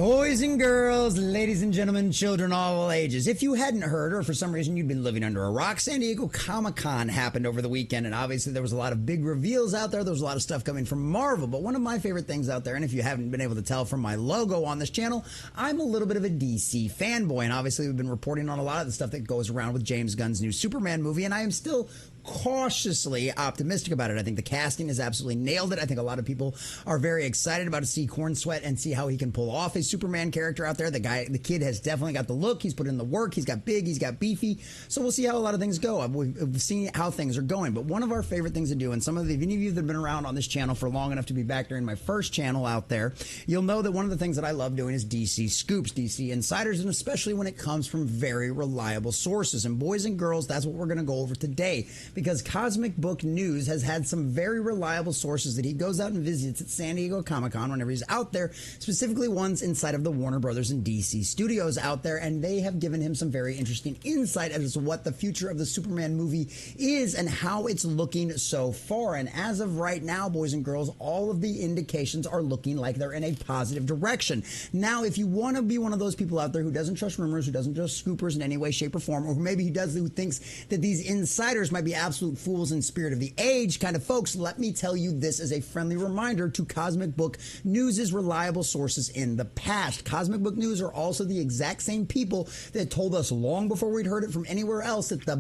Boys and girls, ladies and gentlemen, children all ages. If you hadn't heard, or for some reason you'd been living under a rock, San Diego Comic-Con happened over the weekend, and obviously there was a lot of big reveals out there. There was a lot of stuff coming from Marvel, but one of my favorite things out there, and if you haven't been able to tell from my logo on this channel, I'm a little bit of a DC fanboy, and obviously we've been reporting on a lot of the stuff that goes around with James Gunn's new Superman movie, and I am still cautiously optimistic about it. I think the casting has absolutely nailed it. I think a lot of people are very excited about to see Corn Sweat and see how he can pull off a Superman character out there. The kid has definitely got the look. He's put in the work. He's got big. He's got beefy. So we'll see how a lot of things go. We've seen how things are going. But one of our favorite things to do, and if any of you that have been around on this channel for long enough to be back during my first channel out there, you'll know that one of the things that I love doing is DC scoops, DC insiders, and especially when it comes from very reliable sources. And boys and girls, that's what we're going to go over today, because Cosmic Book News has had some very reliable sources that he goes out and visits at San Diego Comic-Con whenever he's out there, specifically ones inside of the Warner Brothers and DC studios out there, and they have given him some very interesting insight as to what the future of the Superman movie is and how it's looking so far. And as of right now, boys and girls, all of the indications are looking like they're in a positive direction. Now, if you want to be one of those people out there who doesn't trust rumors, who doesn't trust scoopers in any way, shape, or form, or maybe who thinks that these insiders might be absolute fools in spirit of the age kind of folks, let me tell you this as a friendly reminder to Cosmic Book News' reliable sources in the past. Cosmic Book News are also the exact same people that told us long before we'd heard it from anywhere else that the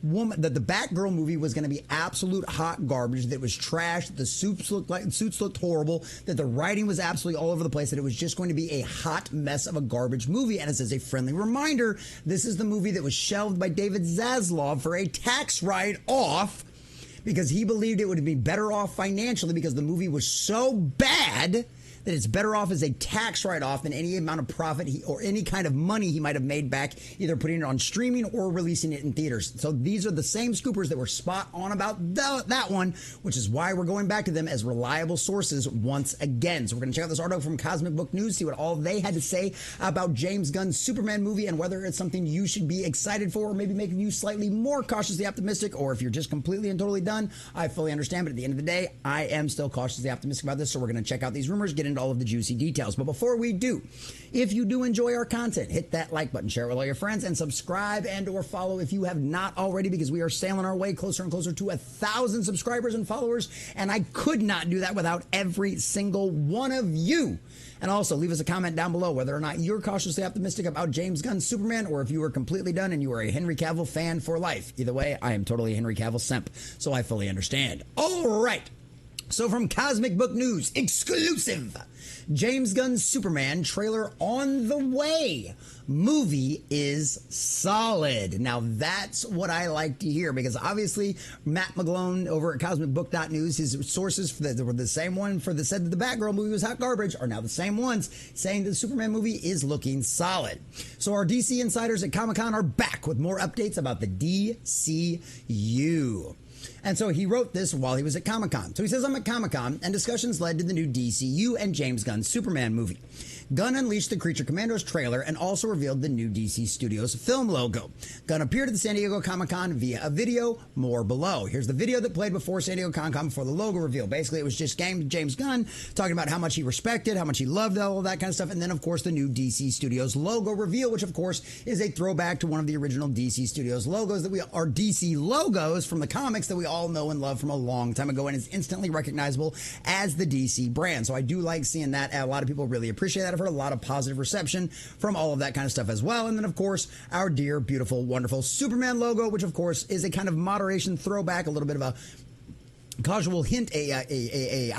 Batgirl movie was going to be absolute hot garbage, that it was trash, that the suits looked horrible, that the writing was absolutely all over the place, that it was just going to be a hot mess of a garbage movie. And as a friendly reminder, this is the movie that was shelved by David Zaslav for a tax write-off because he believed it would be better off financially because the movie was so bad that it's better off as a tax write-off than any amount of profit or any kind of money he might have made back either putting it on streaming or releasing it in theaters. So these are the same scoopers that were spot on about that one, which is why we're going back to them as reliable sources once again. So we're going to check out this article from Cosmic Book News, see what all they had to say about James Gunn's Superman movie and whether it's something you should be excited for or maybe making you slightly more cautiously optimistic, or if you're just completely and totally done, I fully understand. But at the end of the day, I am still cautiously optimistic about this. So we're going to check out these rumors, get into all of the juicy details. But before we do, if you do enjoy our content, hit that like button, share it with all your friends, and subscribe and or follow if you have not already, because we are sailing our way closer and closer to 1,000 subscribers and followers, and I could not do that without every single one of you. And also, leave us a comment down below whether or not you're cautiously optimistic about James Gunn's Superman, or if you are completely done and you are a Henry Cavill fan for life. Either way, I am totally a Henry Cavill simp, so I fully understand. All right. So from Cosmic Book News, exclusive, James Gunn's Superman trailer on the way. Movie is solid. Now that's what I like to hear, because obviously Matt McGloin over at CosmicBook.News, his sources were the same one said that the Batgirl movie was hot garbage are now the same ones saying that the Superman movie is looking solid. So our DC insiders at Comic-Con are back with more updates about the DCU. And so he wrote this while he was at Comic-Con. So he says, I'm at Comic-Con, and discussions led to the new DCU and James Gunn's Superman movie. Gunn unleashed the Creature Commandos trailer and also revealed the new DC Studios film logo. Gunn appeared at the San Diego Comic-Con via a video, more below. Here's the video that played before San Diego Comic-Con before the logo reveal. Basically, it was just James Gunn talking about how much he respected, how much he loved all of that kind of stuff, and then, of course, the new DC Studios logo reveal, which, of course, is a throwback to one of the original DC Studios logos that are DC logos from the comics that we all know and love from a long time ago, and is instantly recognizable as the DC brand. So I do like seeing that. A lot of people really appreciate that. I've heard a lot of positive reception from all of that kind of stuff as well. And then, of course, our dear, beautiful, wonderful Superman logo, which, of course, is a kind of moderation throwback, a little bit of a casual hint, I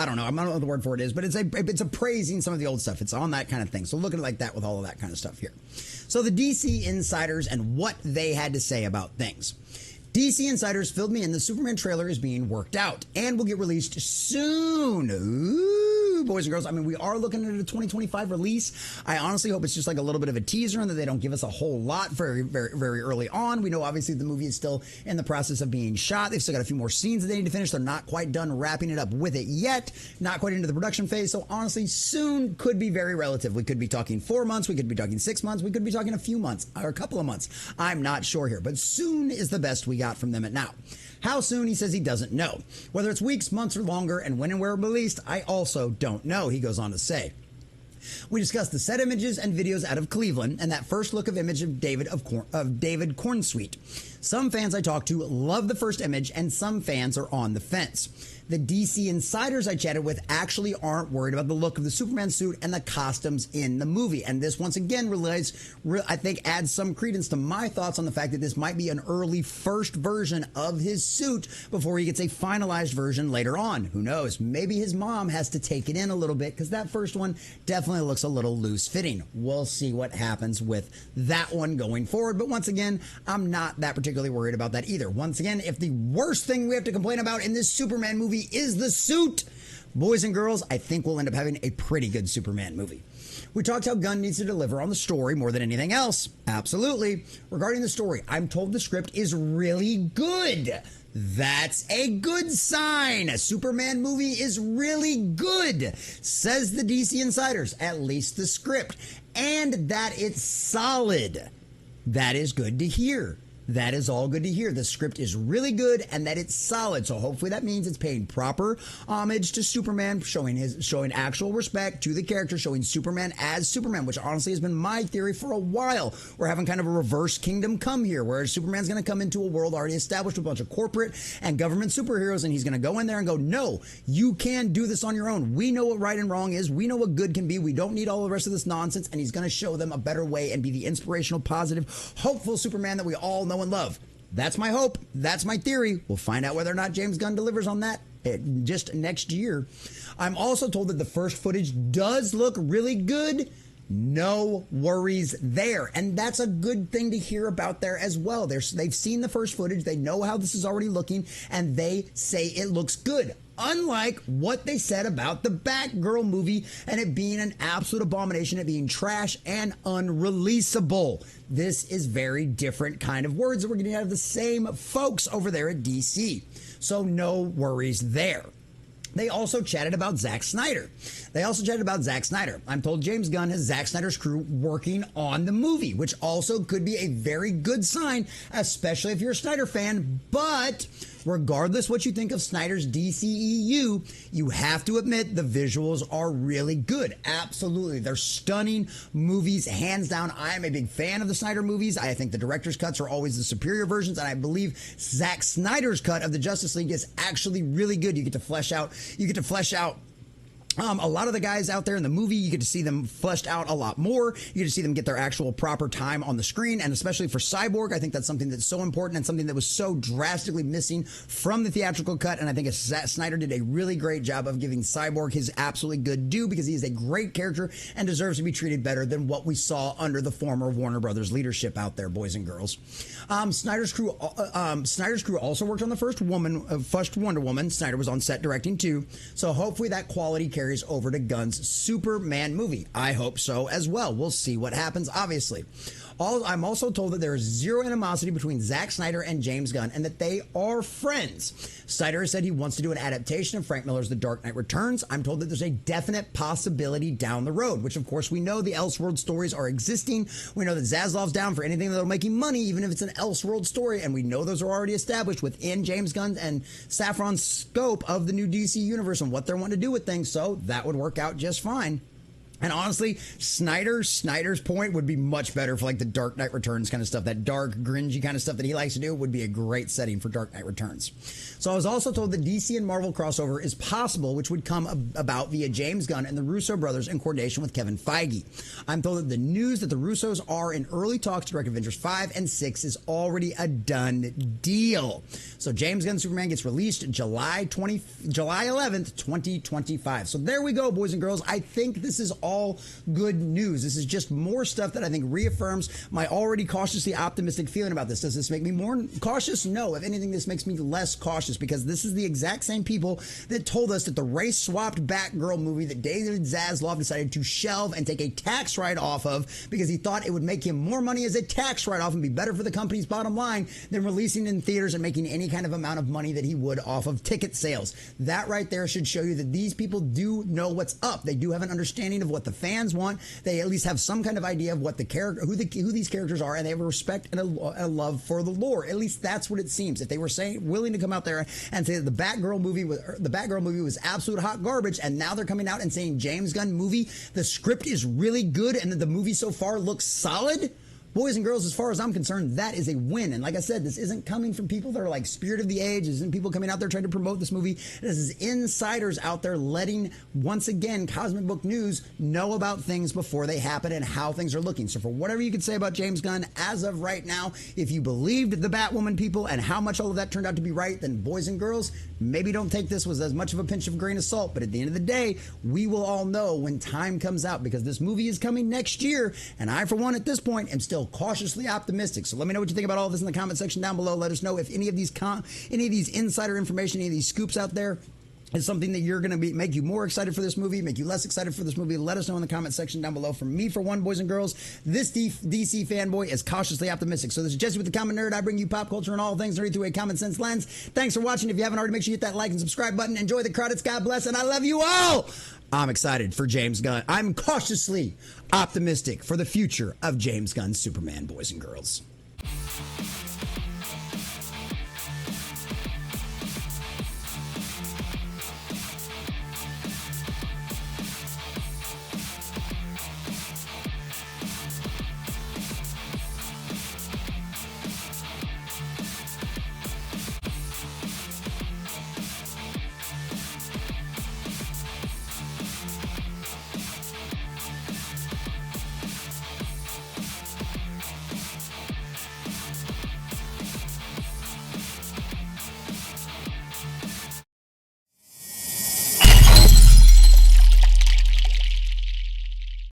don't know, I don't know what the word for it is, but it's a praising some of the old stuff. It's on that kind of thing. So look at it like that with all of that kind of stuff here. So the DC insiders and what they had to say about things. DC insiders filled me in. The Superman trailer is being worked out and will get released soon. Ooh, boys and girls. I mean, we are looking at a 2025 release. I honestly hope it's just like a little bit of a teaser and that they don't give us a whole lot very, very, very early on. We know obviously the movie is still in the process of being shot. They've still got a few more scenes that they need to finish. They're not quite done wrapping it up with it yet. Not quite into the production phase. So honestly, soon could be very relative. We could be talking 4 months. We could be talking 6 months. We could be talking a few months or a couple of months. I'm not sure here, but soon is the best we got from them at now. How soon, he says he doesn't know. Whether it's weeks, months, or longer, and when and where released, I also don't know, he goes on to say. We discussed the set images and videos out of Cleveland and that first look of image of David Cornsweet. Some fans I talked to love the first image and some fans are on the fence. The DC insiders I chatted with actually aren't worried about the look of the Superman suit and the costumes in the movie. And this once again I think adds some credence to my thoughts on the fact that this might be an early first version of his suit before he gets a finalized version later on. Who knows? Maybe his mom has to take it in a little bit because that first one definitely looks a little loose fitting. We'll see what happens with that one going forward. But once again, I'm not that particularly worried about that either. Once again, if the worst thing we have to complain about in this Superman movie is the suit, boys and girls, I think we'll end up having a pretty good Superman movie. We talked how Gunn needs to deliver on the story more than anything else. Absolutely. Regarding the story, I'm told the script is really good. That's a good sign. A Superman movie is really good, says the DC insiders, at least the script, and that it's solid. That is good to hear. That is all good to hear. The script is really good and that it's solid. So hopefully that means it's paying proper homage to Superman, showing actual respect to the character, showing Superman as Superman, which honestly has been my theory for a while. We're having kind of a reverse Kingdom Come here, where Superman's going to come into a world already established with a bunch of corporate and government superheroes, and he's going to go in there and go, no, you can do this on your own. We know what right and wrong is. We know what good can be. We don't need all the rest of this nonsense. And he's going to show them a better way and be the inspirational, positive, hopeful Superman that we all know and love. That's my hope. That's my theory. We'll find out whether or not James Gunn delivers on that just next year. I'm also told that the first footage does look really good. No worries there. And that's a good thing to hear about there as well. They've seen the first footage. They know how this is already looking, and they say it looks good. Unlike what they said about the Batgirl movie and it being an absolute abomination, it being trash and unreleasable. This is very different kind of words that we're getting out of the same folks over there at DC. So no worries there. They also chatted about Zack Snyder. I'm told James Gunn has Zack Snyder's crew working on the movie, which also could be a very good sign, especially if you're a Snyder fan. But regardless what you think of Snyder's DCEU, you have to admit the visuals are really good. Absolutely. They're stunning movies, hands down. I am a big fan of the Snyder movies. I think the director's cuts are always the superior versions, and I believe Zack Snyder's cut of the Justice League is actually really good. You get to flesh out a lot of the guys out there in the movie. You get to see them fleshed out a lot more. You get to see them get their actual proper time on the screen. And especially for Cyborg, I think that's something that's so important and something that was so drastically missing from the theatrical cut. And I think Snyder did a really great job of giving Cyborg his absolutely good due, because he is a great character and deserves to be treated better than what we saw under the former Warner Brothers leadership out there, boys and girls. Snyder's crew also worked on the first Wonder Woman. Snyder was on set directing too. So hopefully that quality carries over to Gunn's Superman movie. I hope so as well. We'll see what happens, obviously. I'm also told that there is zero animosity between Zack Snyder and James Gunn and that they are friends. Snyder has said he wants to do an adaptation of Frank Miller's The Dark Knight Returns. I'm told that there's a definite possibility down the road, which of course we know the Elseworld stories are existing. We know that Zaslav's down for anything that'll make him money, even if it's an Elseworld story, and we know those are already established within James Gunn and Safran's scope of the new DC universe and what they're wanting to do with things, so that would work out just fine. And honestly, Snyder's point would be much better for like the Dark Knight Returns kind of stuff. That dark, grungy kind of stuff that he likes to do would be a great setting for Dark Knight Returns. So I was also told that DC and Marvel crossover is possible, which would come about via James Gunn and the Russo brothers in coordination with Kevin Feige. I'm told that the news that the Russos are in early talks to direct Avengers 5 and 6 is already a done deal. So James Gunn's Superman gets released July 11th, 2025. So there we go, boys and girls. I think this is all good news. This is just more stuff that I think reaffirms my already cautiously optimistic feeling about this. Does this make me more cautious? No. If anything, this makes me less cautious, because this is the exact same people that told us that the race-swapped Batgirl movie that David Zaslav decided to shelve and take a tax write-off of because he thought it would make him more money as a tax write-off and be better for the company's bottom line than releasing in theaters and making any kind of amount of money that he would off of ticket sales. That right there should show you that these people do know what's up. They do have an understanding of what the fans want. They at least have some kind of idea of what the character, who these characters are, and they have a respect and a love for the lore. At least that's what it seems. If they were willing to come out there and say that the Batgirl movie was absolute hot garbage, and now they're coming out and saying James Gunn movie, the script is really good, and that the movie so far looks solid. Boys and girls, as far as I'm concerned, that is a win. And like I said, this isn't coming from people that are like spirit of the age. This isn't people coming out there trying to promote this movie. This is insiders out there letting, once again, Cosmic Book News know about things before they happen and how things are looking. So for whatever you could say about James Gunn, as of right now, if you believed the Batwoman people and how much all of that turned out to be right, then boys and girls, maybe don't take this with as much of a pinch of grain of salt. But at the end of the day, we will all know when time comes out, because this movie is coming next year. And I, for one, at this point, am still cautiously optimistic. So let me know what you think about all this in the comment section down below. Let us know if any of these insider information, any of these scoops out there is something that you're going to make you more excited for this movie, make you less excited for this movie. Let us know in the comment section down below. From me, for one, boys and girls, this DC fanboy is cautiously optimistic. So this is Jesse with the Common Nerd. I bring you pop culture and all things nerdy through a common sense lens. Thanks for watching. If you haven't already, make sure you hit that like and subscribe button. Enjoy the credits. God bless, and I love you all. I'm excited for James Gunn. I'm cautiously optimistic for the future of James Gunn's Superman, boys and girls.